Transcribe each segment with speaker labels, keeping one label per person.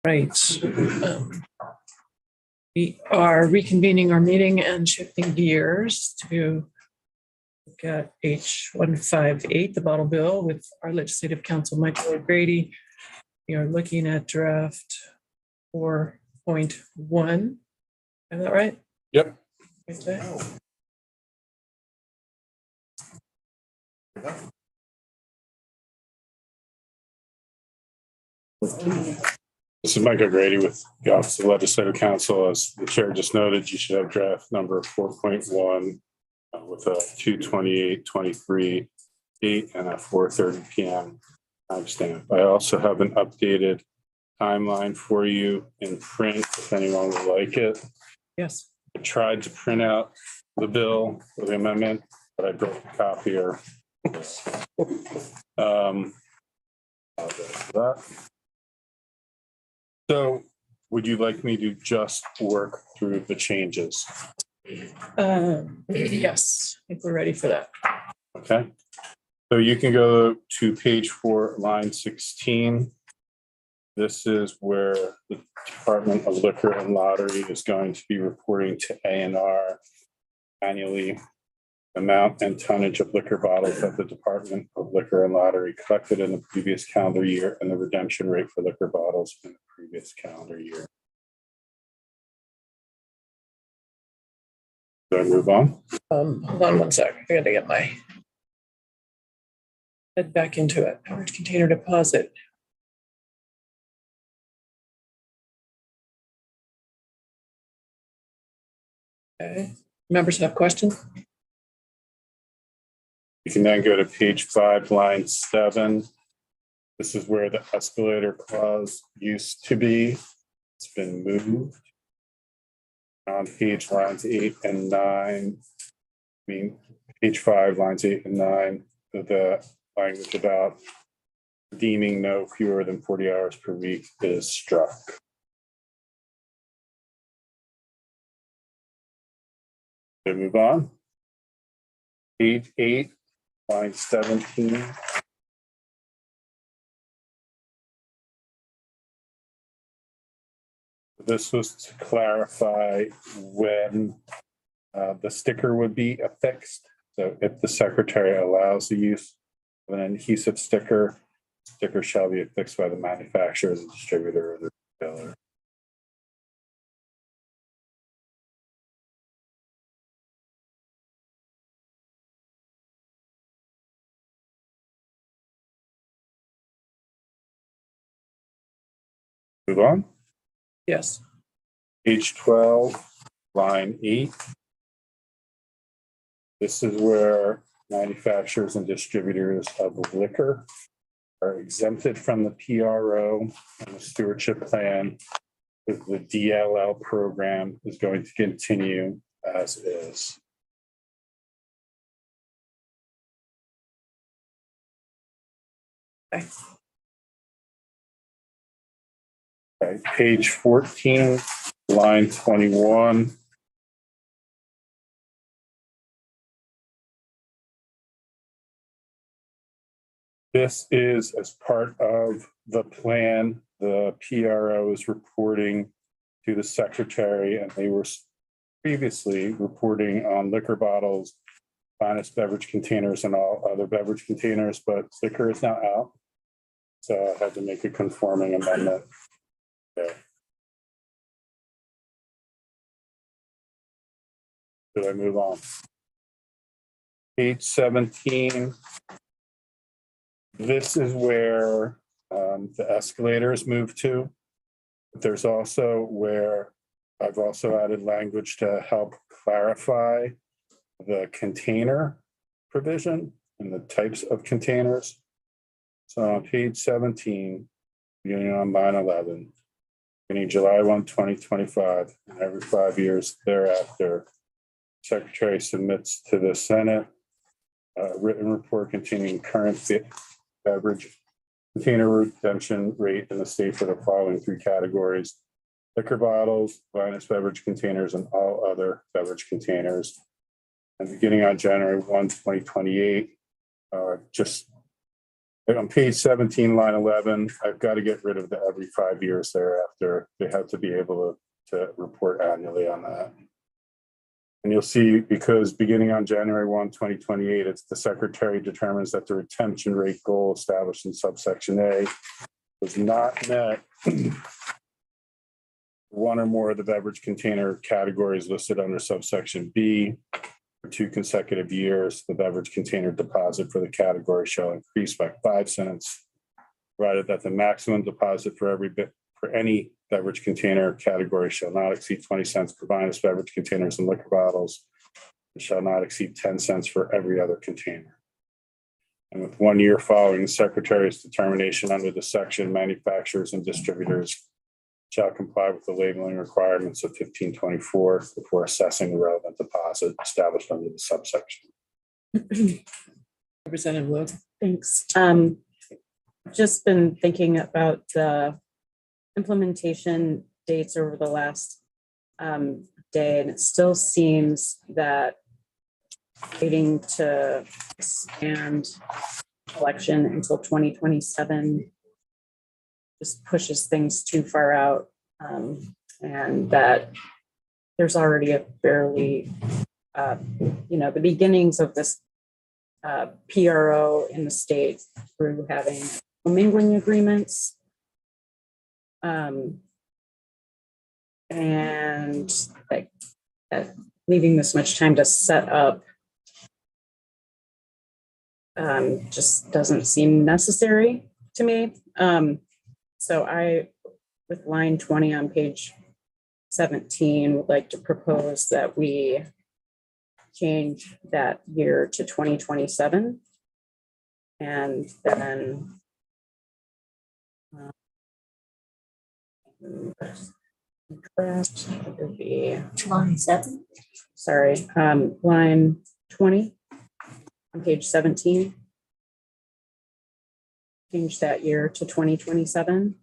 Speaker 1: Right. We are reconvening our meeting and shifting gears to look at H158, the bottle bill, with our legislative counsel, Michael O'Grady. We are looking at draft 4.1. Is that right?
Speaker 2: Yep.
Speaker 1: Okay.
Speaker 2: This is Mike O'Grady with the Office of Legislative Counsel. As the chair just noted, you should have draft number 4.1 with a 2/28/23 date and a 4:30 p.m. timestamp. I also have an updated timeline for you in print if anyone would like it.
Speaker 1: Yes.
Speaker 2: I tried to print out the bill for the amendment, but I broke the copier. So would you like me to just work through the changes?
Speaker 1: Yes, I think we're ready for that.
Speaker 2: Okay. So you can go to page 4, line 16. This is where the Department of Liquor and Lottery is going to be reporting to A&R annually amount and tonnage of liquor bottles that the Department of Liquor and Lottery collected in the previous calendar year and the redemption rate for liquor bottles in the previous calendar year. Do I move on?
Speaker 1: Hold on one sec. I got to get my head back into it. Average container deposit. Okay. Members have questions?
Speaker 2: You can then go to page 5, line 7. This is where the escalator clause used to be. It's been moved. On page lines 8 and 9, page 5, lines 8 and 9, the language about deeming no fewer than 40 hours per week is struck. To move on. Page 8, line 17. This was to clarify when the sticker would be affixed. So if the secretary allows the use of an adhesive sticker, sticker shall be affixed by the manufacturer, the distributor, or the retailer. Move on.
Speaker 1: Yes.
Speaker 2: Page 12, line 8. This is where manufacturers and distributors of liquor are exempted from the PRO and the stewardship plan. The DLL program is going to continue as is.
Speaker 1: Okay.
Speaker 2: Okay, page 14, line 21. This is as part of the plan. The PRO is reporting to the secretary, and they were previously reporting on liquor bottles, finest beverage containers, and all other beverage containers, but liquor is now out. So I had to make a conforming amendment. Okay. Should I move on? Page 17. This is where the escalators move to. There's also where I've also added language to help clarify the container provision and the types of containers. So on page 17, beginning on line 11, beginning July 1, 2025, and every 5 years thereafter, Secretary submits to the Senate a written report containing current beverage container redemption rate in the state for the following 3 categories: liquor bottles, finest beverage containers, and all other beverage containers. And beginning on January 1, 2028, just On page 17, line 11, I've got to get rid of the every 5 years thereafter. They have to be able to report annually on that. And you'll see, because beginning on January 1, 2028, it's the secretary determines that the retention rate goal established in subsection A was not met. One or more of the beverage container categories listed under subsection B for 2 consecutive years, the beverage container deposit for the category shall increase by 5 cents, provided that the maximum deposit for any beverage container category shall not exceed 20 cents per vinous beverage containers and liquor bottles, and shall not exceed 10 cents for every other container. And with 1 year following the secretary's determination under the section, manufacturers and distributors shall comply with the labeling requirements of 1524 before assessing the relevant deposit established under the subsection.
Speaker 1: Representative Wood.
Speaker 3: Thanks. Just been thinking about the implementation dates over the last day, and it still seems that waiting to expand collection until 2027 just pushes things too far out, and that there's already a fairly, the beginnings of this PRO in the state through having commingling agreements. And like leaving this much time to set up just doesn't seem necessary to me. So I, with line 20 on page 17, would like to propose that we change that year to 2027. And then correct, it would be
Speaker 4: line 7.
Speaker 3: Sorry, line 20 on page 17. Change that year to 2027.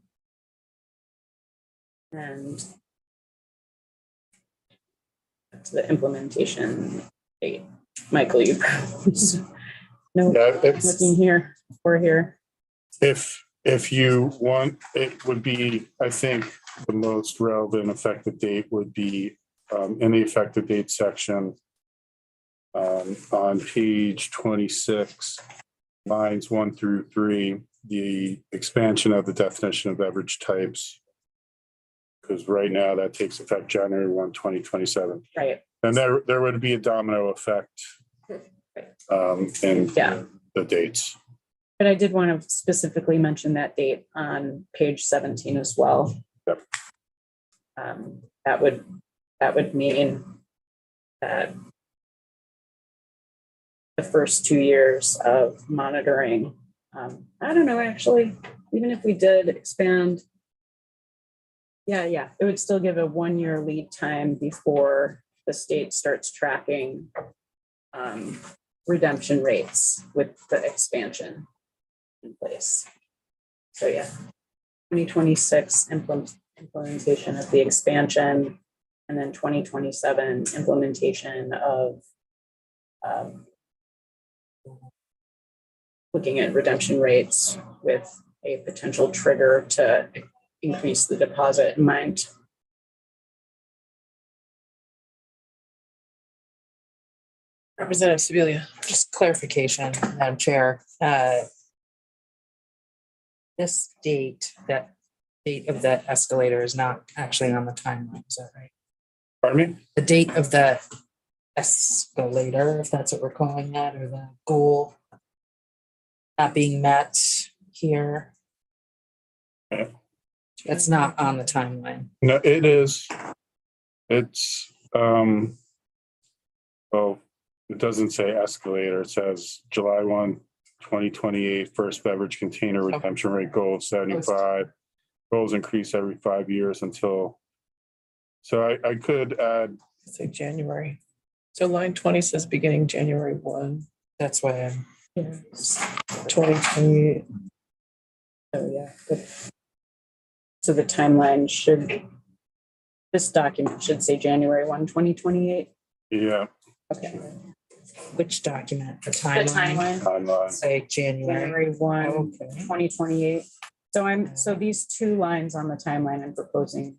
Speaker 3: And that's the implementation date. Michael, you no,
Speaker 2: Yeah,
Speaker 3: looking here or here.
Speaker 2: If you want, it would be, I think the most relevant effective date would be in the effective date section on page 26, lines 1 through 3, the expansion of the definition of beverage types. Because right now that takes effect January 1, 2027.
Speaker 3: Right.
Speaker 2: And there would be a domino effect in the dates.
Speaker 3: But I did want to specifically mention that date on page 17 as well.
Speaker 2: Yep.
Speaker 3: That would mean that the first 2 years of monitoring, I don't know, actually, even if we did expand, it would still give a 1 year lead time before the state starts tracking redemption rates with the expansion in place. So 2026 implementation of the expansion, and then 2027 implementation of looking at redemption rates with a potential trigger to increase the deposit in mind.
Speaker 1: Representative Sibilia.
Speaker 4: Just clarification, Madam Chair. This date, that date of that escalator is not actually on the timeline, is that right?
Speaker 2: Pardon me?
Speaker 4: The date of the escalator, if that's what we're calling that, or the goal not being met here.
Speaker 2: Yeah.
Speaker 4: That's not on the timeline.
Speaker 2: No, it is. It's well, it doesn't say escalator. It says July 1, 2028, first beverage container redemption rate goal of 75. Goals increase every 5 years until. So I could add.
Speaker 1: Say January. So line 20 says beginning January 1.
Speaker 4: That's why I'm.
Speaker 1: 2020.
Speaker 3: So so the timeline this document should say January 1, 2028.
Speaker 2: Yeah.
Speaker 3: Okay.
Speaker 4: Which document? The
Speaker 3: The
Speaker 4: timeline?
Speaker 3: timeline,
Speaker 4: Say January.
Speaker 3: January 1,
Speaker 4: Okay.
Speaker 3: 2028. So these two lines on the timeline I'm proposing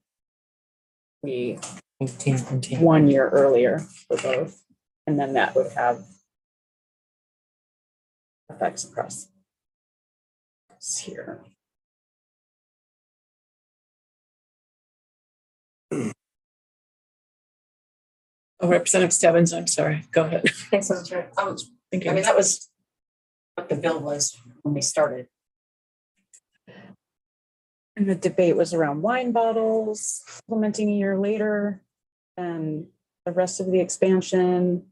Speaker 3: we 1 year earlier for both, and then that would have effects across here.
Speaker 1: Oh, Representative Stebbins, I'm sorry. Go ahead.
Speaker 5: Thanks, Madam Chair.
Speaker 1: Thank
Speaker 5: I mean,
Speaker 1: you.
Speaker 5: that was what the bill was when we started.
Speaker 3: And the debate was around wine bottles, implementing a year later, and the rest of the expansion.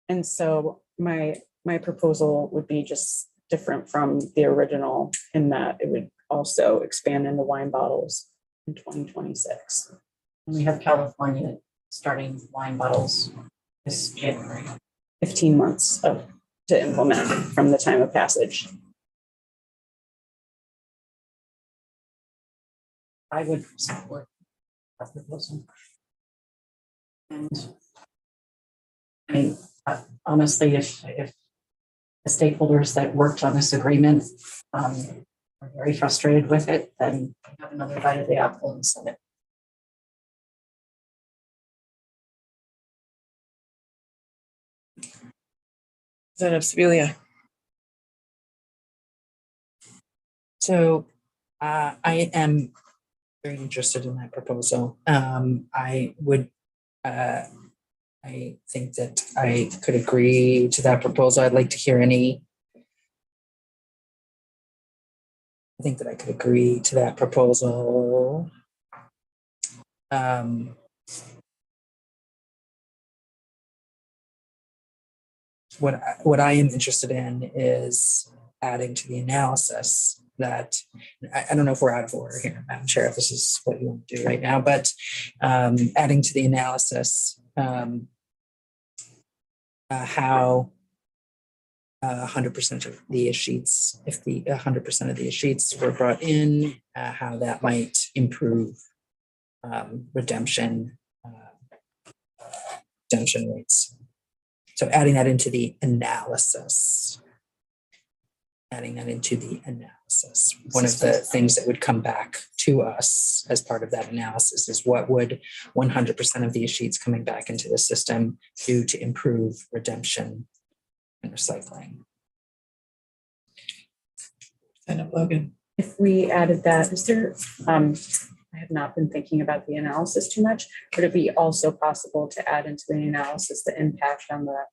Speaker 3: And so my proposal would be just different from the original in that it would also expand into wine bottles in 2026.
Speaker 5: And we have California starting wine bottles this January.
Speaker 3: 15 months to implement from the time of passage.
Speaker 5: I would support that proposal. And I mean, honestly, if the stakeholders that worked on this agreement are very frustrated with it, then we have another bite of the apple and send it.
Speaker 1: Representative Sibilia.
Speaker 4: So I am very interested in that proposal. I would, I think that I could agree to that proposal. I'd like to hear any. I think that I could agree to that proposal. What I am interested in is adding to the analysis that I don't know if we're out of order here, Madam Chair, if this is what you want to do right now, but adding to the analysis how 100% of the sheets, if the 100% of the sheets were brought in, how that might improve redemption rates. So adding that into the analysis. One of the things that would come back to us as part of that analysis is what would 100% of these sheets coming back into the system do to improve redemption and recycling.
Speaker 1: Representative Logan.
Speaker 3: If we added that, is there, I have not been thinking about the analysis too much. Would it be also possible to add into the analysis the impact on the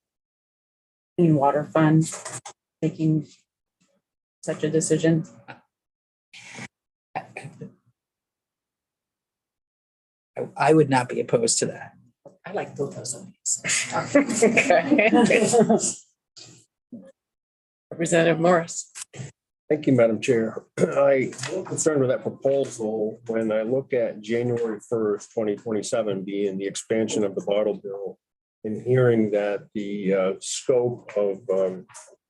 Speaker 3: clean water fund making such a decision?
Speaker 4: I would not be opposed to that.
Speaker 5: I like both those ideas.
Speaker 1: Representative Morris.
Speaker 6: Thank you, Madam Chair. I'm concerned with that proposal when I look at January 1st, 2027 being the expansion of the bottle bill and hearing that the scope of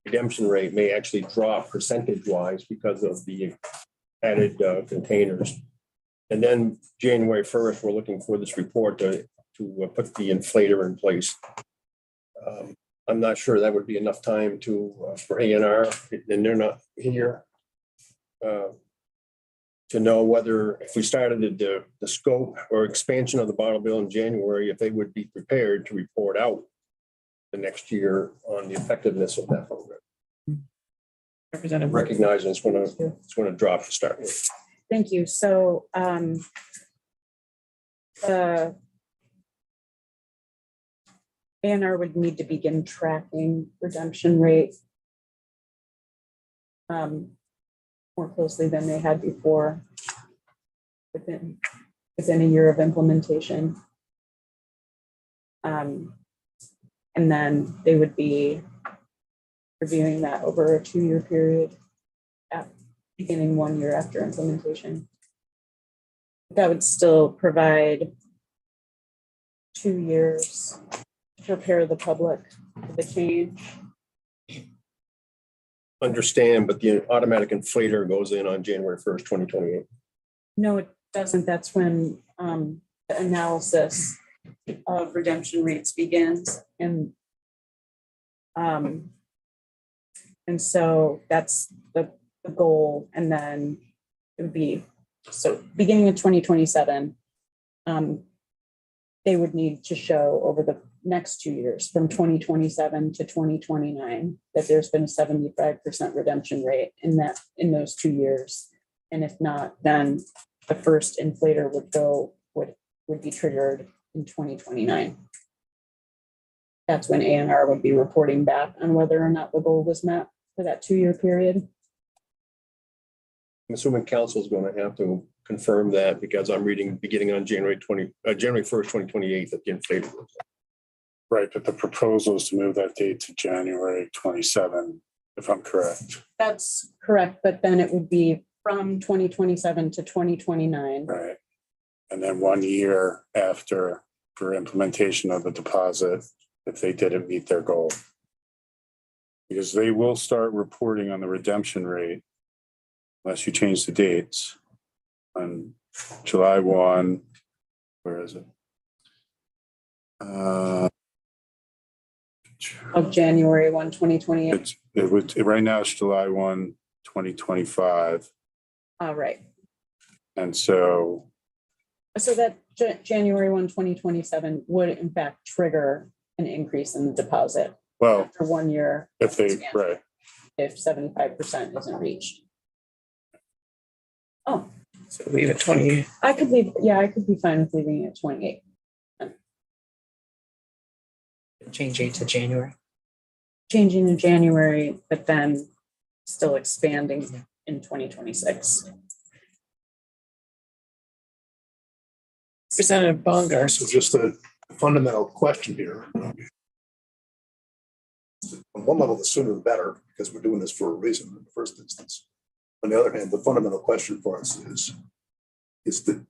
Speaker 6: redemption rate may actually drop percentage-wise because of the added containers. And then January 1st, we're looking for this report to put the inflator in place. I'm not sure that would be enough time for A&R, and they're not here, to know whether if we started the scope or expansion of the bottle bill in January, if they would be prepared to report out the next year on the effectiveness of that program.
Speaker 1: Representative.
Speaker 6: Recognizing it's going to drop to start with.
Speaker 3: Thank you. So the ANR would need to begin tracking redemption rate more closely than they had before within a year of implementation. And then they would be reviewing that over a 2-year period, beginning 1 year after implementation. That would still provide 2 years to prepare the public for the change.
Speaker 6: Understand, but the automatic inflator goes in on January 1st, 2028.
Speaker 3: No, it doesn't. That's when the analysis of redemption rates begins. And And so that's the goal. And then it would be, so beginning of 2027, they would need to show over the next 2 years, from 2027 to 2029, that there's been a 75% redemption rate in those 2 years. And if not, then the first inflator would be triggered in 2029. That's when ANR would be reporting back on whether or not the goal was met for that 2-year period.
Speaker 6: I'm assuming council is going to have to confirm that because I'm reading beginning on January 1st, 2028 that the inflator.
Speaker 2: Right, but the proposal is to move that date to January 27, if I'm correct.
Speaker 3: That's correct, but then it would be from 2027 to 2029.
Speaker 2: Right. And then 1 year after for implementation of the deposit, if they didn't meet their goal. Because they will start reporting on the redemption rate unless you change the dates on July 1. Where is it?
Speaker 3: Of January 1, 2028.
Speaker 2: Right now it's July 1, 2025.
Speaker 3: Right.
Speaker 2: And so
Speaker 3: that January 1, 2027 would in fact trigger an increase in the deposit
Speaker 2: well,
Speaker 3: for 1 year.
Speaker 2: if they,
Speaker 3: expansion,
Speaker 2: right,
Speaker 3: If 75% isn't reached. Oh,
Speaker 1: So leave it 20.
Speaker 3: I could be fine with leaving it at 28.
Speaker 4: Change it to January.
Speaker 3: Changing in January, but then still expanding in 2026.
Speaker 1: Representative Bongar.
Speaker 7: So just a fundamental question here. On one level, the sooner the better, because we're doing this for a reason in the first instance. On the other hand, the fundamental question for us is the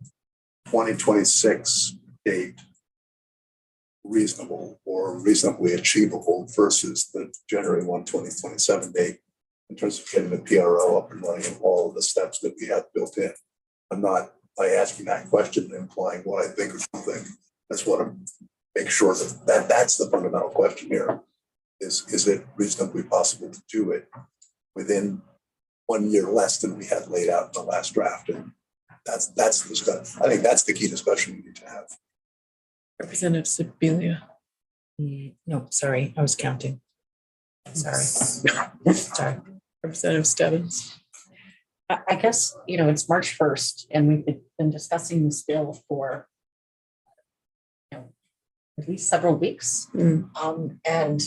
Speaker 7: 2026 date reasonable or reasonably achievable versus the January 1, 2027 date in terms of getting the PRO up and running and all of the steps that we have built in. I'm not, by asking that question, implying what I think or something. That's what I'm make sure that's the fundamental question here. Is it reasonably possible to do it within 1 year less than we had laid out in the last draft? And that's the discussion. I think that's the key discussion we need to have.
Speaker 1: Representative Sibilia.
Speaker 4: No, sorry, I was counting. Sorry. Sorry.
Speaker 1: Representative Stebbins.
Speaker 5: I guess, it's March 1st and we've been discussing this bill for at least several weeks. And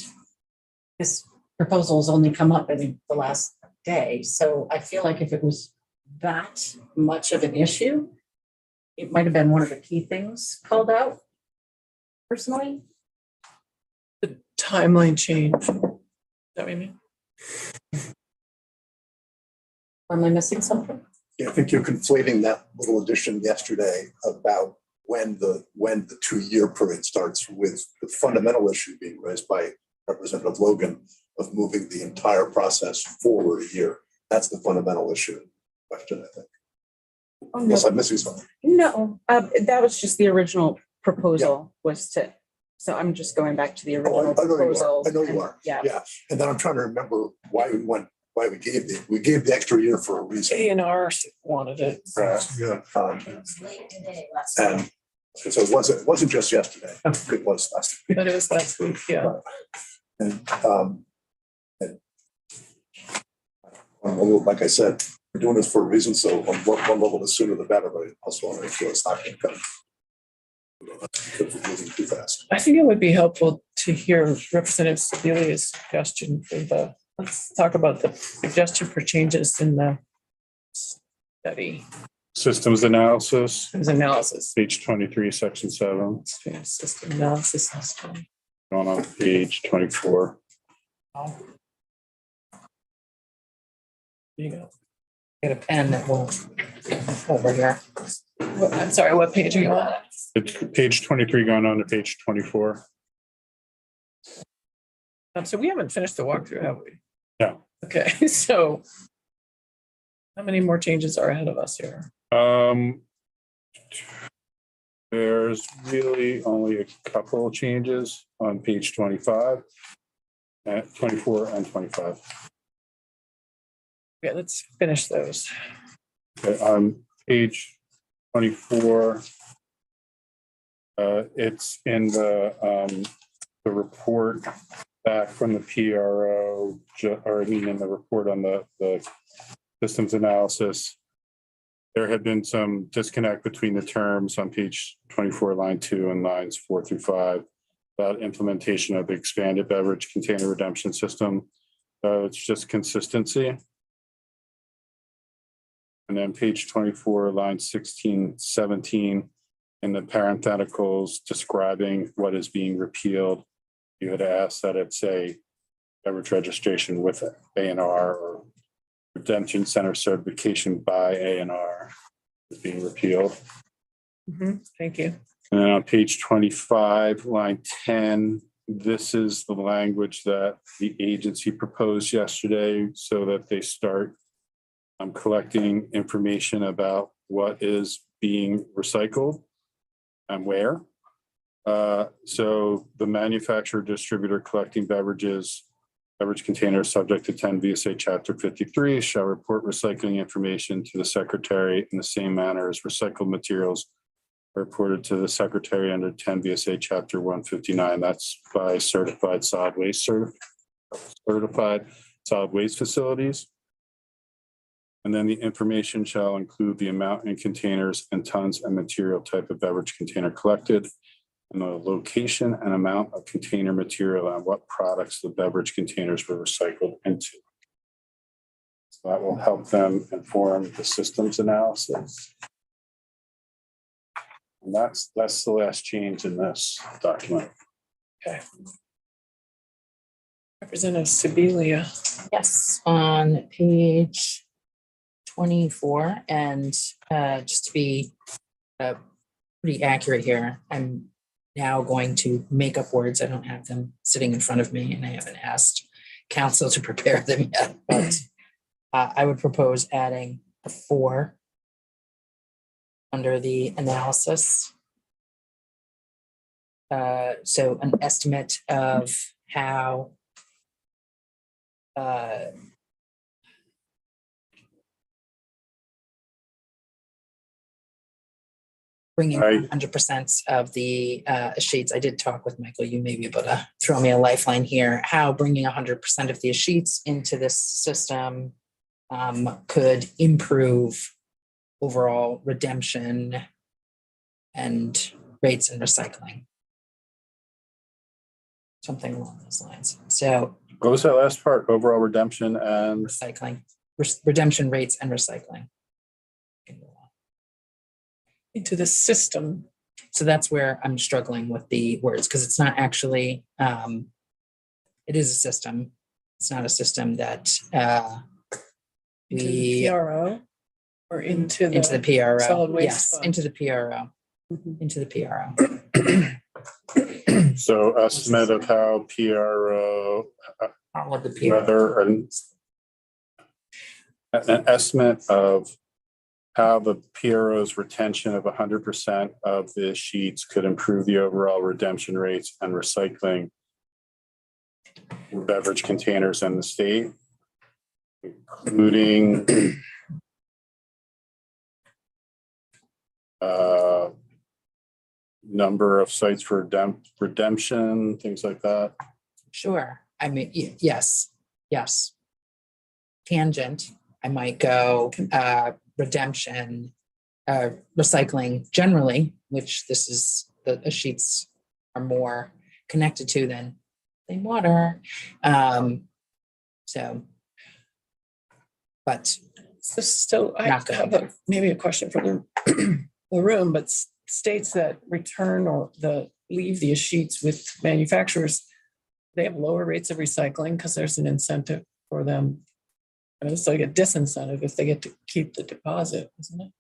Speaker 5: this proposal has only come up in the last day. So I feel like if it was that much of an issue, it might have been one of the key things called out personally.
Speaker 1: The timeline change. Is that what you mean?
Speaker 5: Or am I missing something?
Speaker 7: Yeah, I think you're conflating that little addition yesterday about when the 2 year period starts with the fundamental issue being raised by Representative Logan of moving the entire process forward a year. That's the fundamental issue question, I think.
Speaker 3: Oh,
Speaker 7: Unless
Speaker 3: no.
Speaker 7: I'm missing something.
Speaker 3: No, that was just the original proposal was to, so I'm just going back to the original proposal.
Speaker 7: I know you are.
Speaker 3: Yeah.
Speaker 7: Yeah. And then I'm trying to remember why we gave the extra year for a reason.
Speaker 1: ANR wanted it.
Speaker 7: Yeah.
Speaker 5: It's late today,
Speaker 7: And so it wasn't just yesterday. It was last week.
Speaker 1: But it was last week, yeah.
Speaker 7: And like I said, we're doing this for a reason. So on one level, the sooner the better, but I also want to make sure it's not going to come because we're moving too fast.
Speaker 1: I think it would be helpful to hear Representative Sebelia's suggestion for let's talk about the suggestion for changes in the study.
Speaker 2: systems analysis,
Speaker 1: There's analysis.
Speaker 2: page 23, section 7,
Speaker 1: System analysis and study.
Speaker 2: going on page 24.
Speaker 1: There you go.
Speaker 4: Get a pen that will over here.
Speaker 1: I'm sorry, what page are you on?
Speaker 2: It's page 23 going on to page 24.
Speaker 1: So we haven't finished the walkthrough, have we?
Speaker 2: No.
Speaker 1: Okay, so how many more changes are ahead of us here?
Speaker 2: There's really only a couple of changes on page 25. 24 and 25.
Speaker 1: Okay, let's finish those.
Speaker 2: Okay, on page 24, it's in the report back from the PRO, or I mean, in the report on the systems analysis. There had been some disconnect between the terms on page 24, line 2 and lines 4 through 5 about implementation of the expanded beverage container redemption system. It's just consistency. And then page 24, line 16, 17, in the parentheticals describing what is being repealed, you had asked that it say beverage registration with A&R or redemption center certification by A&R is being repealed.
Speaker 1: Thank you.
Speaker 2: And then on page 25, line 10, this is the language that the agency proposed yesterday so that they start collecting information about what is being recycled and where. So the manufacturer distributor collecting beverage containers subject to 10 VSA Chapter 53 shall report recycling information to the secretary in the same manner as recycled materials reported to the secretary under 10 VSA Chapter 159. That's by certified solid waste facilities. And then the information shall include the amount in containers and tons and material type of beverage container collected, and the location and amount of container material and what products the beverage containers were recycled into. So that will help them inform the systems analysis. And that's the last change in this document.
Speaker 1: Okay. Representative Sibilia.
Speaker 4: Yes, on page 24, and just to be pretty accurate here, I'm now going to make up words. I don't have them sitting in front of me, and I haven't asked council to prepare them yet, but I would propose adding a 4 under the analysis. So an estimate of how bringing 100% of the sheets. I did talk with Michael. You may be able to throw me a lifeline here. How bringing 100% of the sheets into this system could improve overall redemption and rates and recycling. Something along those lines. So
Speaker 2: What was that last part? Overall redemption and
Speaker 4: recycling, redemption rates and recycling.
Speaker 1: Into the system.
Speaker 4: So that's where I'm struggling with the words, because it's not actually, it is a system. It's not a system that
Speaker 1: Into the PRO or into
Speaker 4: the PRO.
Speaker 1: solid waste
Speaker 4: Yes,
Speaker 1: fund?
Speaker 4: into the PRO. Into the PRO.
Speaker 2: so estimate of how PRO,
Speaker 4: All of the PRO.
Speaker 2: whether an estimate of how the PRO's retention of 100% of the sheets could improve the overall redemption rates and recycling beverage containers in the state, including number of sites for redemption, things like that.
Speaker 4: Sure. I mean, yes. Tangent. I might go redemption, recycling generally, which this is the sheets are more connected to than plain water. So, but
Speaker 1: So I
Speaker 4: Not
Speaker 1: have maybe a question from the room, but states that return or leave the sheets with manufacturers, they have lower rates of recycling because there's an incentive for them. And it's like a disincentive if they get to keep the deposit, isn't it?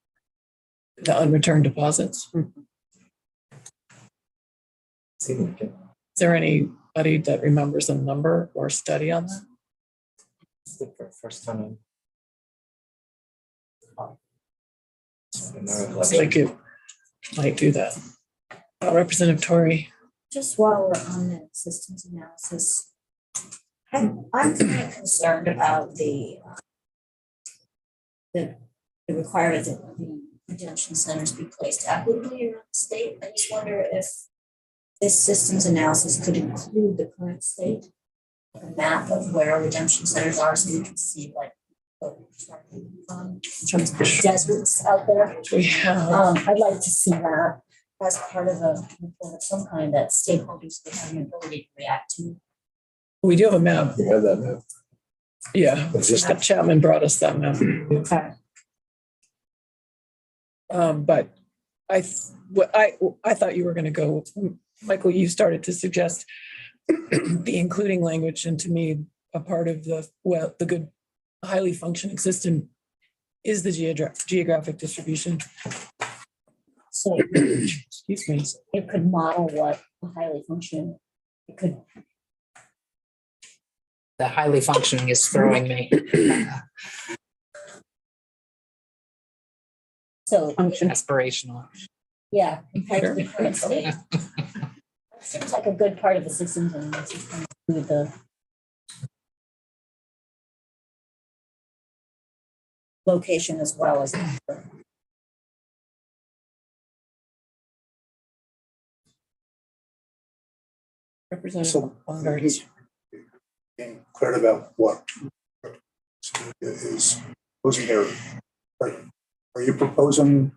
Speaker 1: The unreturned deposits. Is there anybody that remembers a number or study on that?
Speaker 8: It's the first time.
Speaker 1: It's like it might do that. Representative Tory.
Speaker 9: Just while we're on the systems analysis, I'm kind of concerned about the requirement that the redemption centers be placed equitably around the state. I just wonder if this systems analysis could include the current state, like a map of where redemption centers are, so we can see like in terms of the deserts out there.
Speaker 1: We have,
Speaker 9: I'd like to see that as part of a report of some kind that stakeholders would have the ability to react to.
Speaker 1: we do have a map.
Speaker 6: You have that now.
Speaker 1: Yeah,
Speaker 6: It's just
Speaker 1: Chapman brought us that map.
Speaker 9: Okay.
Speaker 1: But I thought you were going to go, Michael, you started to suggest the including language, and to me, a part of the good, highly functioning system is the geographic distribution.
Speaker 9: So
Speaker 1: Excuse me.
Speaker 9: it could model what a highly functioning, it could,
Speaker 4: The highly functioning is throwing me.
Speaker 9: so,
Speaker 3: Function.
Speaker 4: Aspirational.
Speaker 9: yeah, compared to the current state. Seems like a good part of the systems and the system with the location as well as.
Speaker 1: Representative
Speaker 7: So,
Speaker 1: Baumgart.
Speaker 7: being clear about what is proposing here. Are you proposing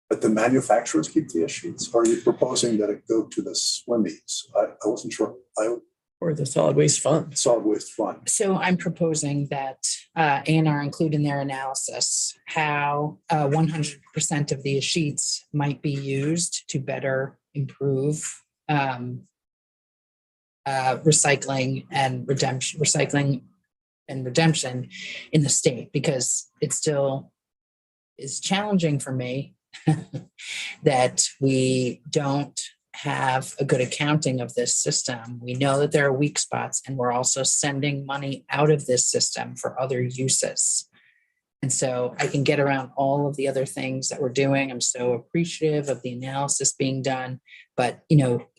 Speaker 7: that the manufacturers keep the sheets? Or are you proposing that it go to the SWIMMYs? I wasn't sure.
Speaker 1: Or the solid waste fund.
Speaker 7: Solid waste fund.
Speaker 4: So I'm proposing that ANR include in their analysis how 100% of the sheets might be used to better improve recycling and redemption in the state, because it still is challenging for me that we don't have a good accounting of this system. We know that there are weak spots, and we're also sending money out of this system for other uses. And so I can get around all of the other things that we're doing. I'm so appreciative of the analysis being done, but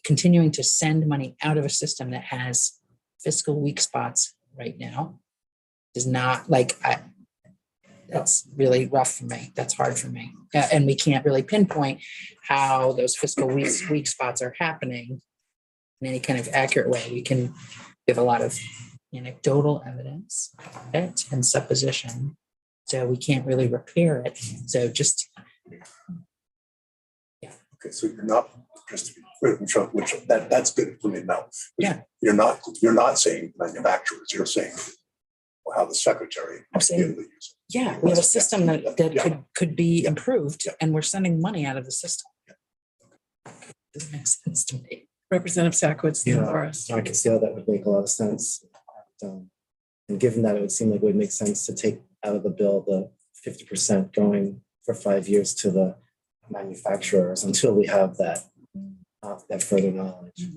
Speaker 4: continuing to send money out of a system that has fiscal weak spots right now is not that's really rough for me. That's hard for me. And we can't really pinpoint how those fiscal weak spots are happening in any kind of accurate way. We can give a lot of anecdotal evidence and supposition. So we can't really repair it. So just,
Speaker 7: Okay, so you're not, just to be clear, which that's good for me to know.
Speaker 4: Yeah.
Speaker 7: You're not saying manufacturers, you're saying how the secretary.
Speaker 4: I'm saying, yeah, we have a system that could be improved, and we're sending money out of the system. Doesn't make sense to me.
Speaker 1: Representative Sackwitz,
Speaker 8: Yeah.
Speaker 1: Morris.
Speaker 8: I can see how that would make a lot of sense. And given that, it would seem like it would make sense to take out of the bill the 50% going for 5 years to the manufacturers until we have that further knowledge.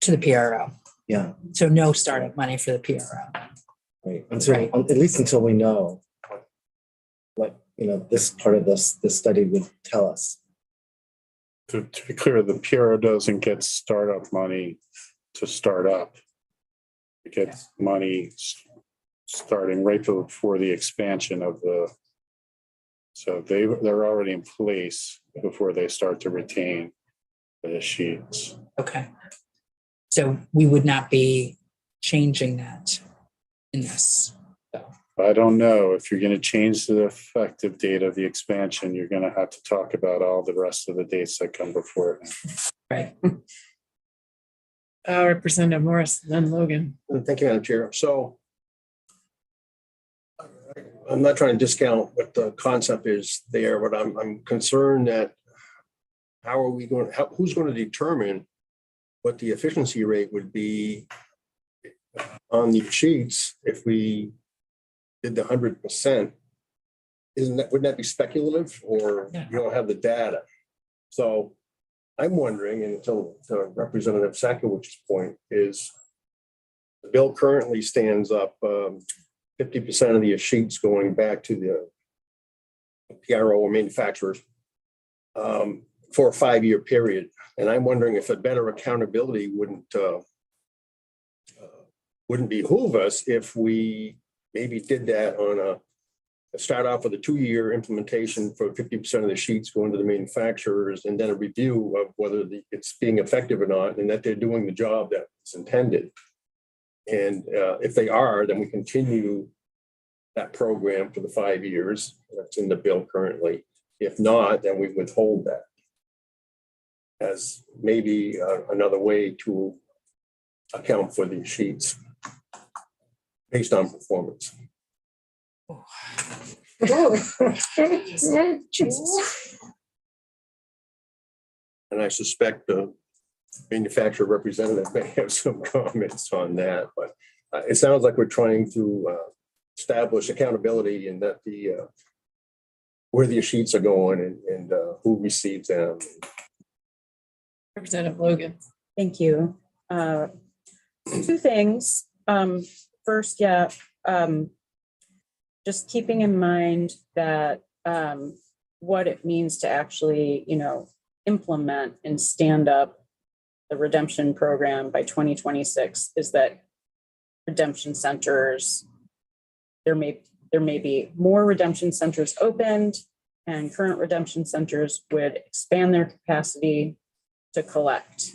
Speaker 4: To the PRO.
Speaker 8: Yeah,
Speaker 4: So no startup money for the PRO.
Speaker 8: right. At least until we know what this part of this study would tell us.
Speaker 2: To be clear, the PRO doesn't get startup money to start up. It gets money starting right before the expansion of so they're already in place before they start to retain the sheets.
Speaker 4: Okay. So we would not be changing that in this.
Speaker 2: I don't know if you're going to change the effective date of the expansion, you're going to have to talk about all the rest of the dates that come before it.
Speaker 4: Right.
Speaker 1: Representative Morris, then Logan.
Speaker 6: Thank you, Madam Chair. So I'm not trying to discount what the concept is there, but I'm concerned that who's going to determine what the efficiency rate would be on these sheets if we did the 100%? Wouldn't that be speculative, or you don't have the data? So I'm wondering, and to Representative Sakowicz's point, is the bill currently stands up 50% of the sheets going back to the PRO or manufacturers for a 5-year period. And I'm wondering if a better accountability wouldn't wouldn't behoove us if we maybe did that on start off with a 2-year implementation for 50% of the sheets going to the manufacturers, and then a review of whether it's being effective or not, and that they're doing the job that's intended. And if they are, then we continue that program for the 5 years that's in the bill currently. If not, then we withhold that as maybe another way to account for these sheets based on performance.
Speaker 4: Jesus.
Speaker 6: And I suspect the manufacturer representative may have some comments on that, but it sounds like we're trying to establish accountability and that where the sheets are going and who receives them.
Speaker 1: Representative Logan.
Speaker 3: Thank you. 2 things. First, just keeping in mind that what it means to actually, implement and stand up the redemption program by 2026 is that redemption centers, there may be more redemption centers opened, and current redemption centers would expand their capacity to collect.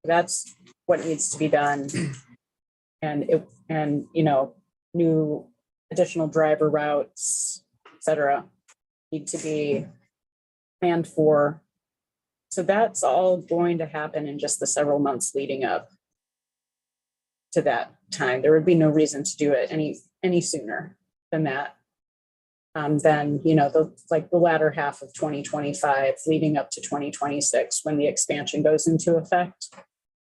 Speaker 3: That's what needs to be done. And new additional driver routes, et cetera, need to be planned for. So that's all going to happen in just the several months leading up to that time. There would be no reason to do it any sooner than that. Then, the latter half of 2025 leading up to 2026 when the expansion goes into effect.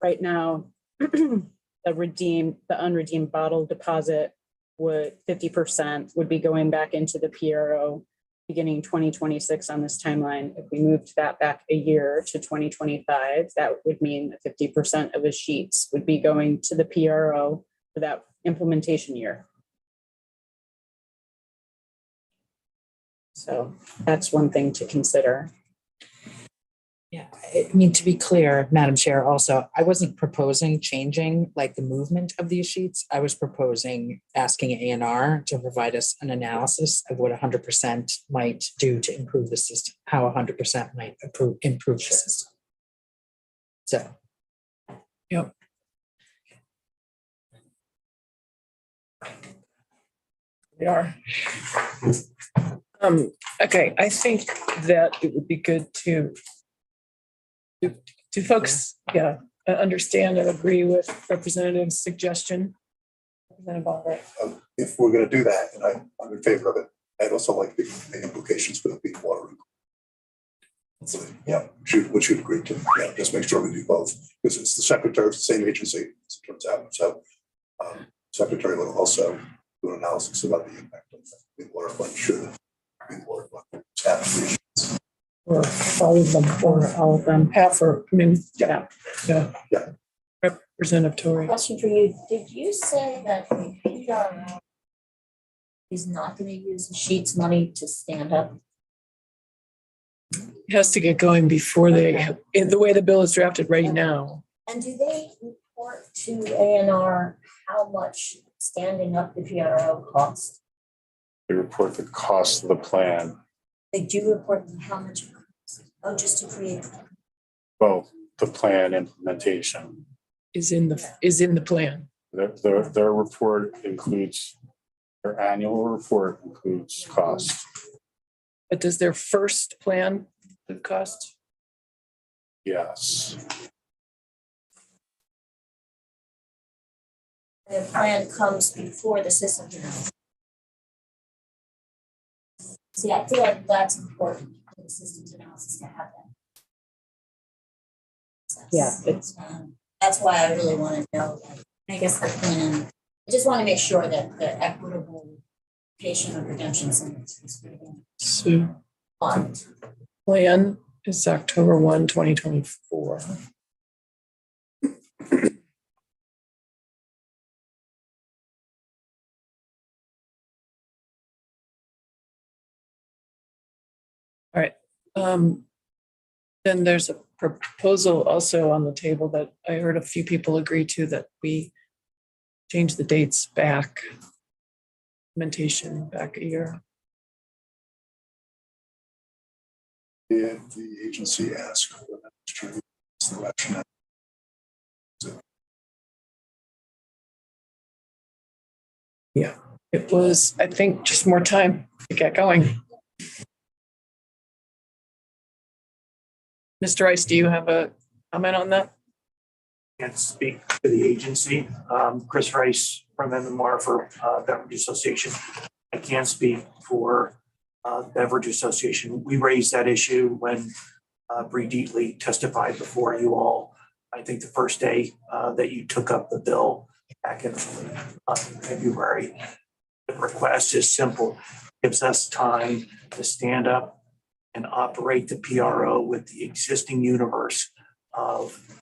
Speaker 3: Right now, the unredeemed bottle deposit 50% would be going back into the PRO beginning 2026 on this timeline. If we moved that back a year to 2025, that would mean that 50% of the sheets would be going to the PRO for that implementation year. So that's one thing to consider.
Speaker 4: Yeah, I mean, to be clear, Madam Chair, also, I wasn't proposing changing like the movement of these sheets. I was proposing asking A&R to provide us an analysis of what 100% might do to improve the system, how 100% might improve the system. So.
Speaker 1: Yep. We are. Okay, I think that it would be good to folks, understand and agree with Representative's suggestion. Representative Albright.
Speaker 7: If we're gonna do that, and I'm in favor of it, I'd also like the implications for the big water. So, we should agree to, just make sure we do both, because it's the secretary of the same agency, as it turns out. So secretary will also do an analysis about the impact of the big water fund, should the big water fund have
Speaker 1: Or all of them, or
Speaker 3: All of them.
Speaker 1: half, or,
Speaker 7: Yeah.
Speaker 1: Representative Tory.
Speaker 9: Question for you. Did you say that the PRO is not going to use the sheets money to stand up?
Speaker 1: It has to get going before in the way the bill is drafted right now.
Speaker 9: And do they report to A&R how much standing up the PRO costs?
Speaker 2: They report the cost of the plan,
Speaker 9: They do report how much it costs. Oh, just to create.
Speaker 2: well, the plan implementation.
Speaker 1: Is in the plan.
Speaker 2: Their report includes, their annual report includes costs.
Speaker 1: But does their first plan include cost?
Speaker 2: Yes.
Speaker 9: The plan comes before the system. See, I feel like that's important for the systems analysis to happen.
Speaker 3: Yeah, it's
Speaker 9: That's why I really want to know, I guess the plan, I just want to make sure that the equitable patient of redemption centers is being
Speaker 1: So
Speaker 9: funded.
Speaker 1: plan is October 1, 2024. All right. Then there's a proposal also on the table that I heard a few people agree to, that we change the dates back, implementation back a year.
Speaker 7: Did the agency ask for that? What's the rationale?
Speaker 1: Yeah, it was, I think, just more time to get going. Mr. Rice, do you have a comment on that?
Speaker 10: Can't speak to the agency. Chris Rice from MMR for Beverage Association. I can speak for Beverage Association. We raised that issue when Bree Deatley testified before you all. I think the first day that you took up the bill back in February. The request is simple, gives us time to stand up and operate the PRO with the existing universe of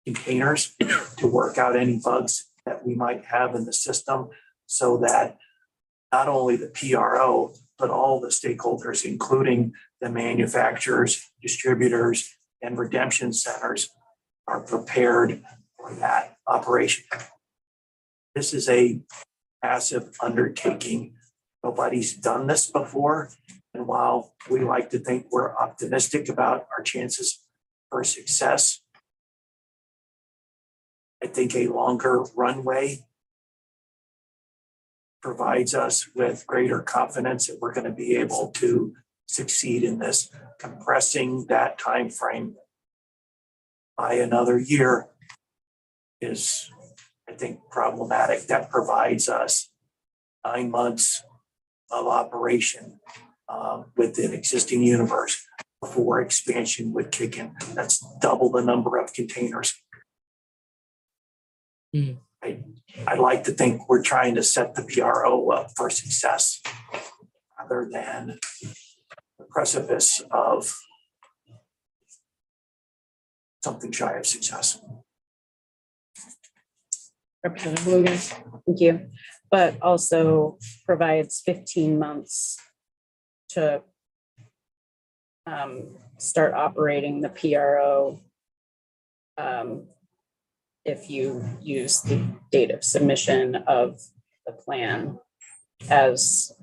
Speaker 10: containers to work out any bugs that we might have in the system so that not only the PRO, but all the stakeholders, including the manufacturers, distributors, and redemption centers are prepared for that operation. This is a massive undertaking. Nobody's done this before. And while we like to think we're optimistic about our chances for success, I think a longer runway provides us with greater confidence that we're going to be able to succeed in this. Compressing that time frame by another year is, I think, problematic. That provides us 9 months of operation with an existing universe before expansion would kick in. That's double the number of containers. I'd like to think we're trying to set the PRO up for success rather than the precipice of something shy of success.
Speaker 1: Representative Logan.
Speaker 3: Thank you. But also provides 15 months to start operating the PRO if you use the date of submission of the plan as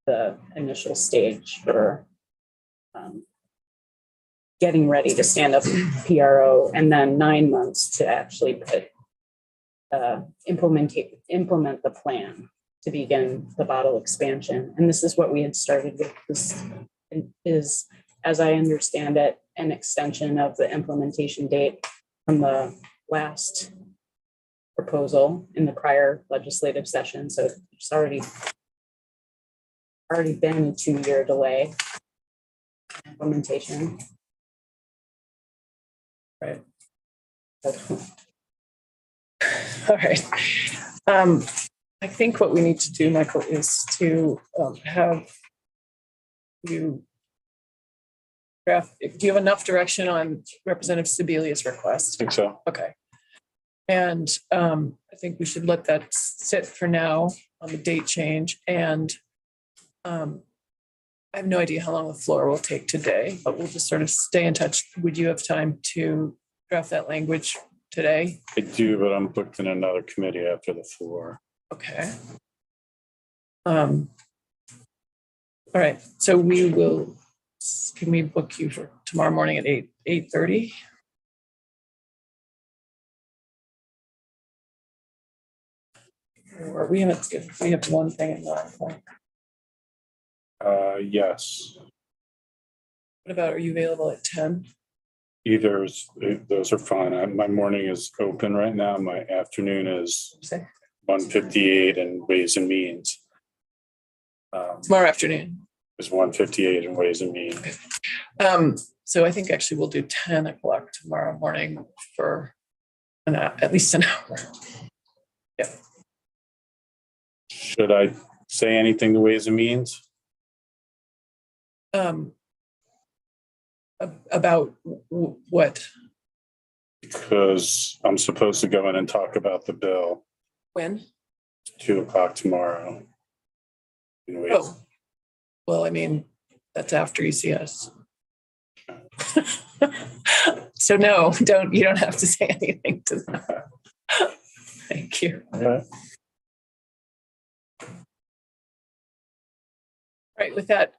Speaker 3: the initial stage for getting ready to stand up PRO, and then 9 months to actually implement the plan to begin the bottle expansion. And this is what we had started with. This is, as I understand it, an extension of the implementation date from the last proposal in the prior legislative session. So it's already been a 2-year delay in implementation.
Speaker 1: Right. All right. I think what we need to do, Michael, is to have you draft. Do you have enough direction on Representative Sebelius' request?
Speaker 2: I think so.
Speaker 1: Okay. And I think we should let that sit for now on the date change. And I have no idea how long the floor will take today, but we'll just sort of stay in touch. Would you have time to draft that language today?
Speaker 2: I do, but I'm booked in another committee after the floor.
Speaker 1: Okay. All right, so we will, can we book you for tomorrow morning at 8:30? Or we have one thing in mind.
Speaker 2: Yes,
Speaker 1: What about, are you available at 10?
Speaker 2: those are fine. My morning is open right now. My afternoon is
Speaker 1: Say
Speaker 2: 1:58 in Ways and Means.
Speaker 1: tomorrow afternoon.
Speaker 2: Is 1:58 in Ways and Means.
Speaker 1: So I think actually we'll do 10 o'clock tomorrow morning for at least an hour. Yeah.
Speaker 2: Should I say anything to Ways and Means?
Speaker 1: About what?
Speaker 2: Because I'm supposed to go in and talk about the bill
Speaker 1: When?
Speaker 2: 2:00 tomorrow. in Ways.
Speaker 1: Oh, well, I mean, that's after ECS. So no, you don't have to say anything to them. Thank you.
Speaker 2: Okay.
Speaker 1: All right, with that,